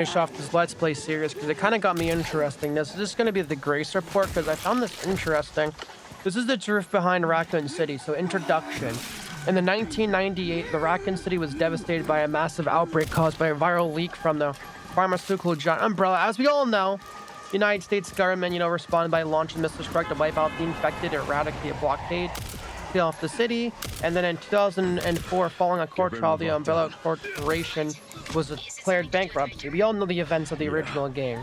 finish off this Let's Play series because it kind of got me interesting. This is going to be the Grace Report because I found this interesting. This is the truth behind Raccoon City. So, introduction. In the 1998, the Raccoon City was devastated by a massive outbreak caused by a viral leak from the pharmaceutical giant Umbrella. As we all know, the United States government, responded by launching missile strike to wipe out the infected, eradicate a blockade, seal off the city. And then in 2004, following a court trial, the Umbrella Corporation was declared bankruptcy. We all know the events of the original game.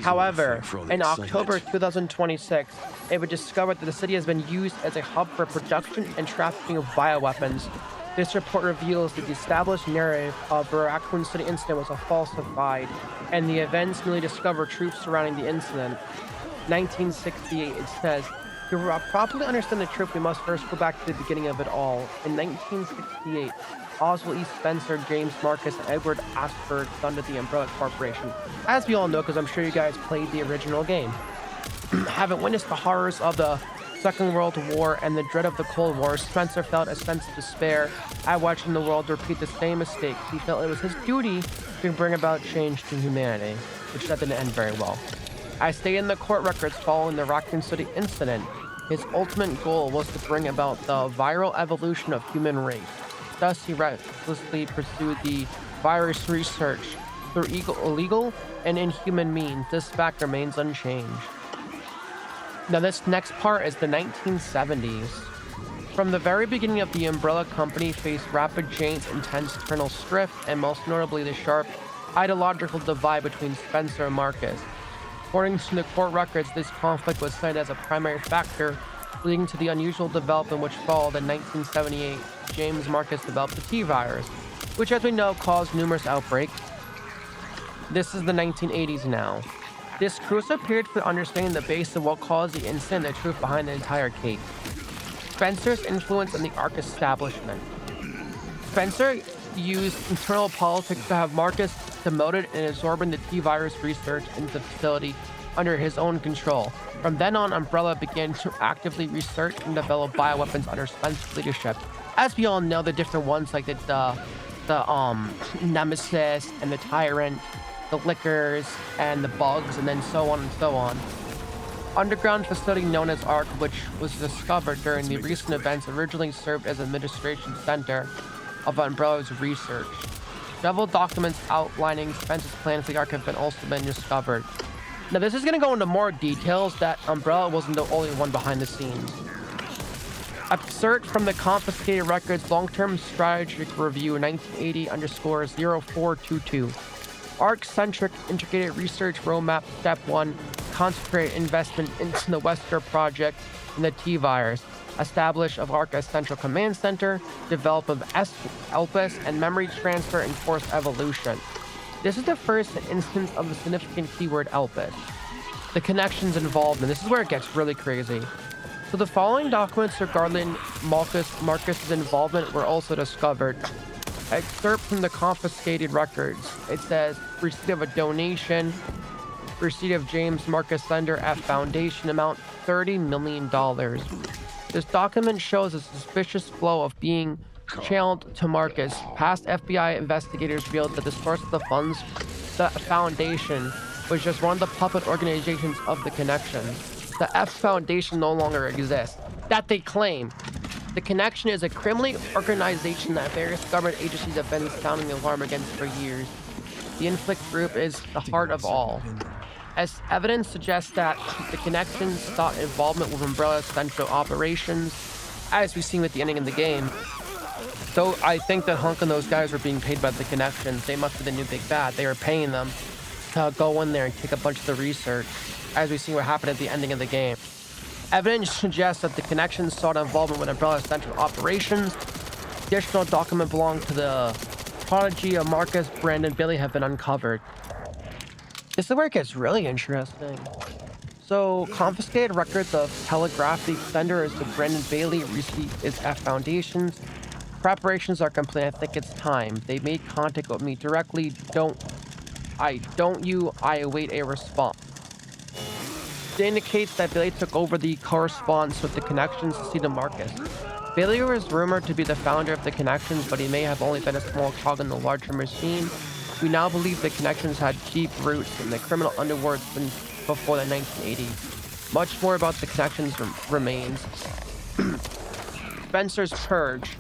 However, in October 2026, it was discovered that the city has been used as a hub for production and trafficking of bioweapons. This report reveals that the established narrative of the Raccoon City incident was falsified, and the events newly discovered truth surrounding the incident. 1968, it says, to properly understand the truth, we must first go back to the beginning of it all. In 1968, Oswald E. Spencer, James Marcus, and Edward Asperg founded the Umbrella Corporation. As we all know, because I'm sure you guys played the original game. Having witnessed the horrors of the Second World War and the dread of the Cold War, Spencer felt a sense of despair at watching the world repeat the same mistakes. He felt it was his duty to bring about change to humanity, which that didn't end very well. As stated in the court records following the Raccoon City incident, his ultimate goal was to bring about the viral evolution of human race. Thus, he recklessly pursued the virus research through illegal and inhuman means. This fact remains unchanged. Now, this next part is the 1970s. From the very beginning of the Umbrella Company faced rapid change, intense internal strife, and most notably the sharp ideological divide between Spencer and Marcus. According to the court records, this conflict was cited as a primary factor leading to the unusual development which followed in 1978. James Marcus developed the T-virus, which as we know caused numerous outbreaks. This is the 1980s now. This crucial period for understanding the base of what caused the incident and the truth behind the entire case. Spencer's influence on the ARC establishment. Spencer used internal politics to have Marcus demoted and absorbing the T-virus research into the facility under his own control. From then on, Umbrella began to actively research and develop bioweapons under Spencer's leadership. As we all know, the different ones like the Nemesis and the Tyrant, the Lickers and the Bugs, and then so on and so on. Underground facility known as ARC, which was discovered during the recent events, originally served as an administration center of Umbrella's research. Several documents outlining Spencer's plan for the ARC have also been discovered. Now, this is going to go into more details that Umbrella wasn't the only one behind the scenes. Excerpt from the confiscated records long-term strategic review 1980_0422. ARC-centric integrated research roadmap step 1, concentrated investment into the Wesker project and the T-virus. Establish of ARC as central command center, develop of ELPIS and memory transfer and force evolution. This is the first instance of the significant keyword ELPIS. The connections involved, and this is where it gets really crazy. So the following documents regarding Marcus's involvement were also discovered. Excerpt from the confiscated records. It says, receipt of a donation, receipt of James Marcus Sender F Foundation amount $30 million. This document shows a suspicious flow of being channeled to Marcus. Past FBI investigators revealed that the source of the funds, the foundation, was just one of the puppet organizations of the connection. The F Foundation no longer exists. That they claim. The connection is a criminal organization that various government agencies have been sounding the alarm against for years. The Inflict group is the heart of all. As evidence suggests that the connections sought involvement with Umbrella's central operations, as we've seen with the ending of the game. So I think that Hunk and those guys were being paid by the connections. They must be the new big bad. They were paying them to go in there and take a bunch of the research, as we've seen what happened at the ending of the game. Evidence suggests that the connections sought involvement with Umbrella's central operations. Additional documents belonging to the prodigy of Marcus, Brandon, Billy have been uncovered. This is where it gets really interesting. So, confiscated records of telegraphic senders to Brandon Bailey received is F Foundations. Preparations are complete. I think it's time. They made contact with me directly. I await a response. It indicates that Bailey took over the correspondence with the connections to see to Marcus. Bailey was rumored to be the founder of the connections, but he may have only been a small cog in the larger machine. We now believe the connections had deep roots in the criminal underworld since before the 1980s. Much more about the connections remains. Spencer's Purge.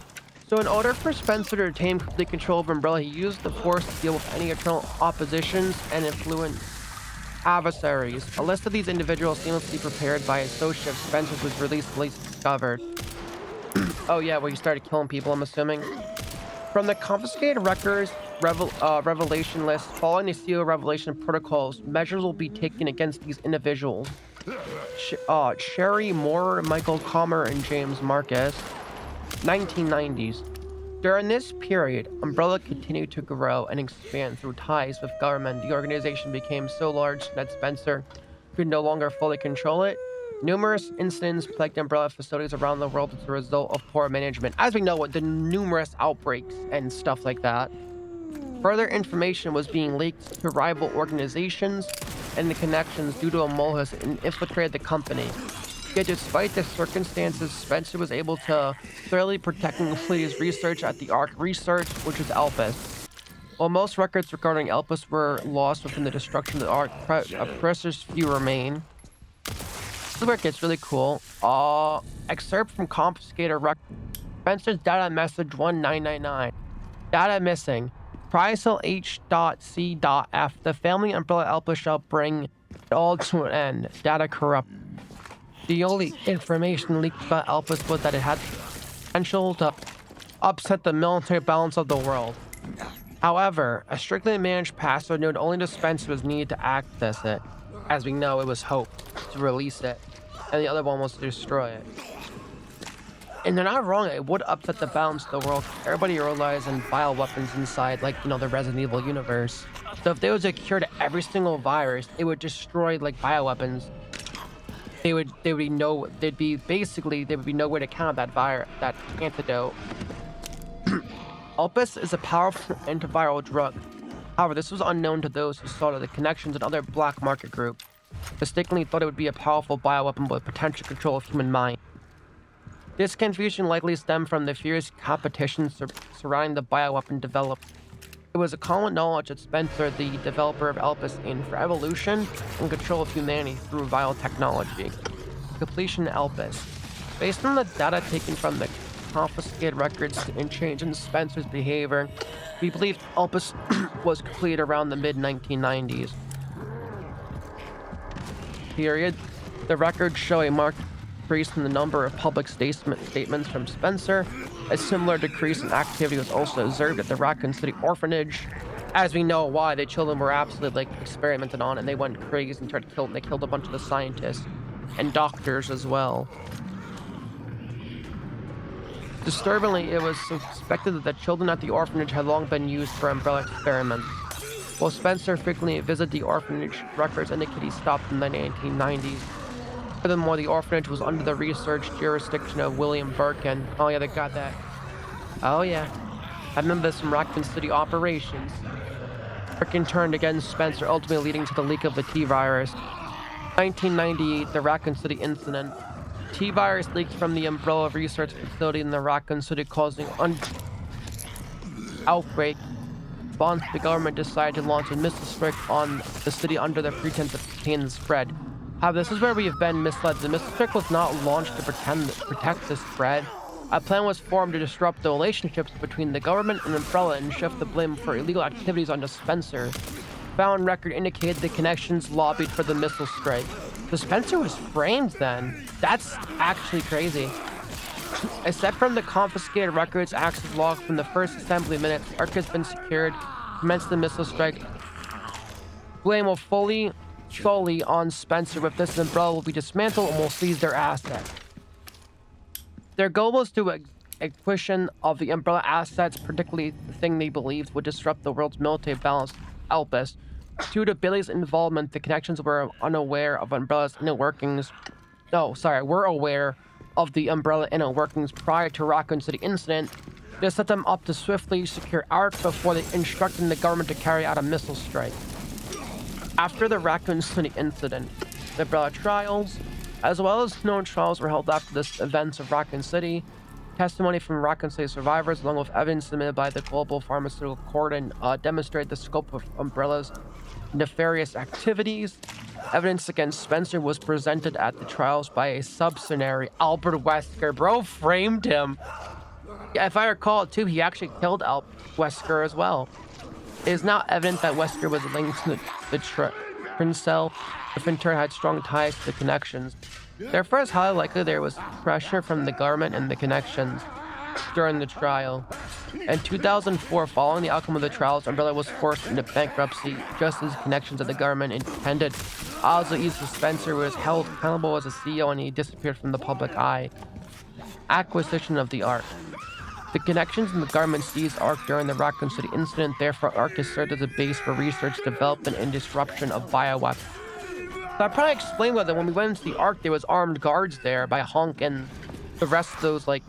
So in order for Spencer to attain complete control of Umbrella, he used the Force to deal with any eternal oppositions and influence adversaries. A list of these individuals seamlessly prepared by associate Spencer was recently discovered. Oh yeah, where he started killing people, I'm assuming. From the confiscated records revelation list, following the seal revelation protocols, measures will be taken against these individuals. Sherry Moore, Michael Comer, and James Marcus. 1990s. During this period, Umbrella continued to grow and expand through ties with government. The organization became so large that Spencer could no longer fully control it. Numerous incidents plagued Umbrella facilities around the world as a result of poor management. As we know, with the numerous outbreaks and stuff like that. Further information was being leaked to rival organizations and the connections due to a mole has infiltrated the company. Yet despite the circumstances, Spencer was able to thoroughly protect and complete his research at the Arc Research, which is Elpis. While most records regarding Elpis were lost within the destruction of the Arc, a precious few remain. This is where it gets really cool. Excerpt from confiscated record. Spencer's data message 1999. Data missing. Prycel H.C.F. The family Umbrella Elpis shall bring it all to an end. Data corrupt. The only information leaked about Elpis was that it had potential to upset the military balance of the world. However, a strictly managed password known only to Spencer was needed to access it. As we know, it was hoped to release it, and the other one was to destroy it. And they're not wrong, it would upset the balance of the world. Everybody realizing bioweapons inside, like, the Resident Evil universe. So if there was a cure to every single virus, it would destroy, bioweapons. There would be nowhere to counter that antidote. Elpis is a powerful antiviral drug. However, this was unknown to those who saw the connections in other black market groups. Mistakenly thought it would be a powerful bioweapon with potential control of human mind. This confusion likely stemmed from the fierce competition surrounding the bioweapon developed. It was a common knowledge that Spencer, the developer of Elpis, aimed for evolution and control of humanity through biotechnology. Completion Elpis. Based on the data taken from the confiscated records and change in Spencer's behavior, we believe Elpis was completed around the mid-1990s. Period. The records show a marked decrease in the number of public statements from Spencer. A similar decrease in activity was also observed at the Raccoon City orphanage. As we know why, the children were absolutely experimented on and they went crazy and tried to kill them. They killed a bunch of the scientists and doctors as well. Disturbingly, it was suspected that the children at the orphanage had long been used for Umbrella experiments. While Spencer frequently visited the orphanage, records indicate he stopped in the 1990s. Furthermore, the orphanage was under the research jurisdiction of William Birkin. Oh yeah, they got that. Oh yeah. I remember this from Raccoon City operations. Birkin turned against Spencer, ultimately leading to the leak of the T-virus. 1998, the Raccoon City incident. T-virus leaked from the Umbrella research facility in the Raccoon City, causing outbreak. Response, the government decided to launch a missile strike on the city under the pretense of containing the spread. However, this is where we have been misled. The missile strike was not launched to protect the spread. A plan was formed to disrupt the relationships between the government and Umbrella and shift the blame for illegal activities onto Spencer. Found record indicated the connections lobbied for the missile strike. So Spencer was framed then. That's actually crazy. Except from the confiscated records, access log from the first assembly minutes, Arc has been secured, commenced the missile strike. Blame will solely on Spencer. With this, Umbrella will be dismantled and will seize their assets. Their goal was to acquisition of the Umbrella assets, particularly the thing they believed would disrupt the world's military balance, Elpis. Due to Billy's involvement, the connections were unaware of Umbrella's inner workings. Were aware of the Umbrella inner workings prior to Raccoon City incident. This set them up to swiftly secure Arc before they instructed the government to carry out a missile strike. After the Raccoon City incident, the Umbrella trials, as well as known trials, were held after the events of Raccoon City. Testimony from Raccoon City survivors, along with evidence submitted by the Global Pharmaceutical Court, and demonstrate the scope of Umbrella's nefarious activities. Evidence against Spencer was presented at the trials by a subsidiary, Albert Wesker. Bro framed him. Yeah, if I recall too, he actually killed Wesker as well. It is now evident that Wesker was linked to the Trincell. If in turn had strong ties to the connections. Therefore, it's highly likely there was pressure from the government and the connections during the trial. In 2004, following the outcome of the trials, Umbrella was forced into bankruptcy, just as connections of the government intended. Also, Spencer was held accountable as a CEO and he disappeared from the public eye. Acquisition of the Ark. The connections in the government seized Ark during the Raccoon City incident, therefore Ark has served as a base for research, development, and disruption of bioweapons. So I probably explained that when we went into the Ark, there was armed guards there by Hunk and the rest of those, like,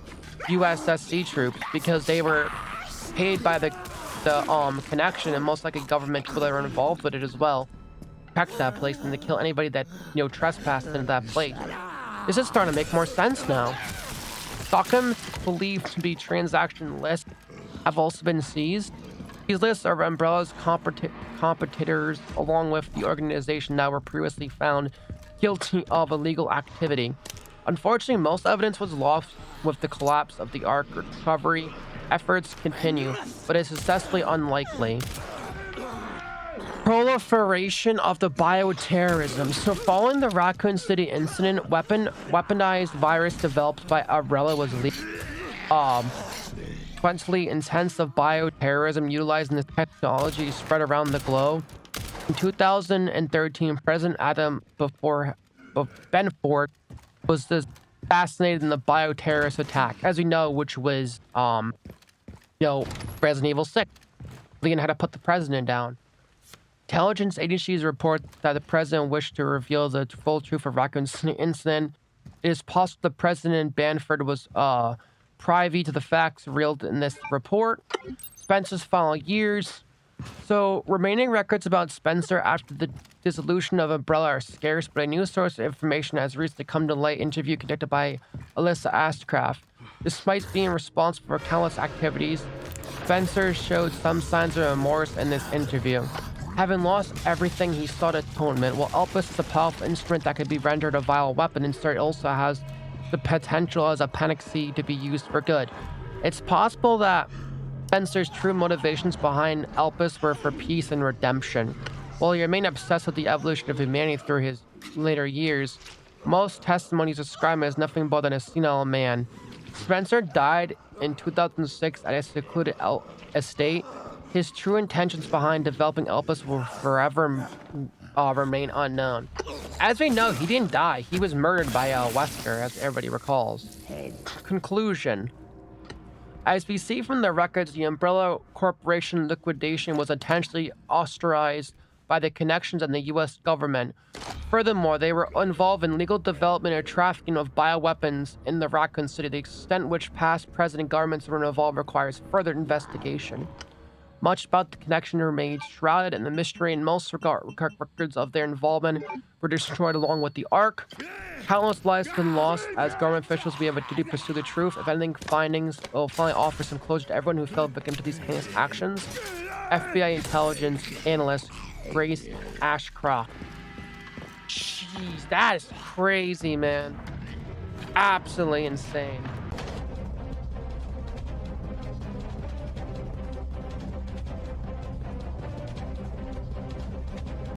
USSC troops, because they were paid by the connection and most likely government people that were involved with it as well. Protect that place and to kill anybody that, trespassed into that place. This is starting to make more sense now. Documents believed to be transaction lists have also been seized. These lists are Umbrella's competitors, along with the organization that were previously found guilty of illegal activity. Unfortunately, most evidence was lost with the collapse of the Ark. Recovery efforts continue, but it's successfully unlikely. Proliferation of the bioterrorism. So following the Raccoon City incident, weaponized virus developed by Umbrella was leaked. Sequentially intensive bioterrorism utilizing this technology spread around the globe. In 2013, President Adam Benford was assassinated in the bioterrorist attack, as we know, which was, Resident Evil 6. Leon had to put the president down. Intelligence agencies report that the president wished to reveal the full truth of Raccoon City incident. It is possible the President Banford was privy to the facts revealed in this report. Spencer's final years. So, remaining records about Spencer after the dissolution of Umbrella are scarce, but a new source of information has recently come to light. Interview conducted by Alyssa Astcraft. Despite being responsible for countless activities, Spencer showed some signs of remorse in this interview. Having lost everything, he sought atonement. While Elpis is a powerful instrument that could be rendered a vile weapon, instead it also has the potential as a panacea to be used for good. It's possible that Spencer's true motivations behind Elpis were for peace and redemption. While he remained obsessed with the evolution of humanity through his later years, most testimonies describe him as nothing more than a senile man. Spencer died in 2006 at a secluded estate. His true intentions behind developing Elpis will forever remain unknown. As we know, he didn't die. He was murdered by Wesker, as everybody recalls. Conclusion. As we see from the records, the Umbrella Corporation liquidation was intentionally ostracized by the connections and the U.S. government. Furthermore, they were involved in legal development and trafficking of bioweapons in the Raccoon City. The extent which past president governments were involved requires further investigation. Much about the connection remains shrouded in the mystery, and most records of their involvement were destroyed along with the Ark. Countless lives have been lost. As government officials, we have a duty to pursue the truth. If anything, findings will finally offer some closure to everyone who fell victim to these heinous actions. FBI intelligence analyst Grace Ashcroft. Jeez, that is crazy, man. Absolutely insane.